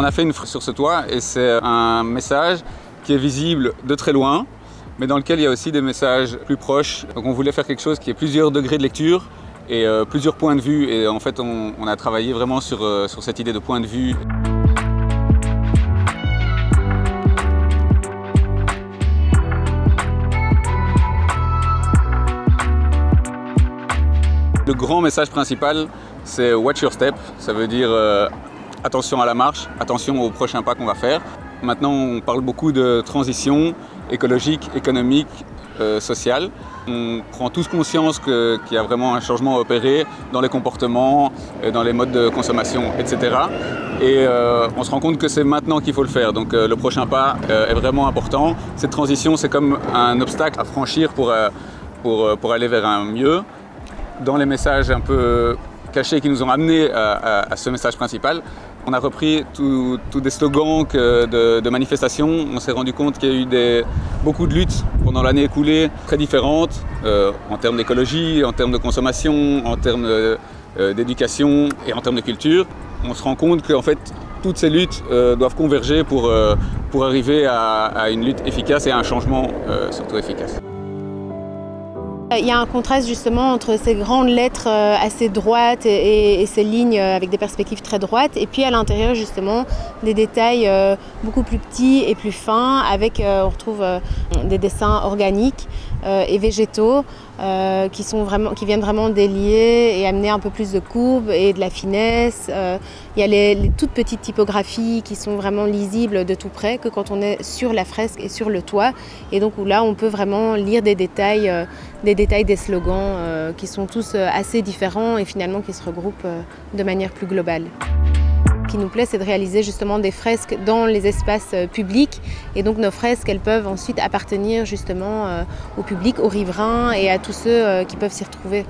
On a fait une sur ce toit et c'est un message qui est visible de très loin, mais dans lequel il y a aussi des messages plus proches. Donc on voulait faire quelque chose qui ait plusieurs degrés de lecture et plusieurs points de vue. Et en fait, on a travaillé vraiment sur cette idée de point de vue. Le grand message principal, c'est Watch Your Step. Ça veut dire attention à la marche, attention aux prochains pas qu'on va faire. Maintenant, on parle beaucoup de transition écologique, économique, sociale. On prend tous conscience qu'il y a vraiment un changement à opérer dans les comportements, dans les modes de consommation, etc. Et on se rend compte que c'est maintenant qu'il faut le faire. Donc le prochain pas est vraiment important. Cette transition, c'est comme un obstacle à franchir pour aller vers un mieux. Dans les messages un peu cachés qui nous ont amenés à ce message principal, on a repris tous des slogans de manifestations. On s'est rendu compte qu'il y a eu beaucoup de luttes pendant l'année écoulée, très différentes, en termes d'écologie, en termes de consommation, en termes d'éducation et en termes de culture. On se rend compte qu'en fait, toutes ces luttes doivent converger pour arriver à une lutte efficace et à un changement surtout efficace. Il y a un contraste justement entre ces grandes lettres assez droites et ces lignes avec des perspectives très droites, et puis à l'intérieur justement des détails beaucoup plus petits et plus fins avec, on retrouve des dessins organiques et végétaux qui viennent vraiment délier et amener un peu plus de courbe et de la finesse. Il y a les toutes petites typographies qui sont vraiment lisibles de tout près que quand on est sur la fresque et sur le toit, et donc où là on peut vraiment lire des détails des slogans qui sont tous assez différents et finalement qui se regroupent de manière plus globale. Ce qui nous plaît, c'est de réaliser justement des fresques dans les espaces publics, et donc nos fresques, elles peuvent ensuite appartenir justement au public, aux riverains et à tous ceux qui peuvent s'y retrouver.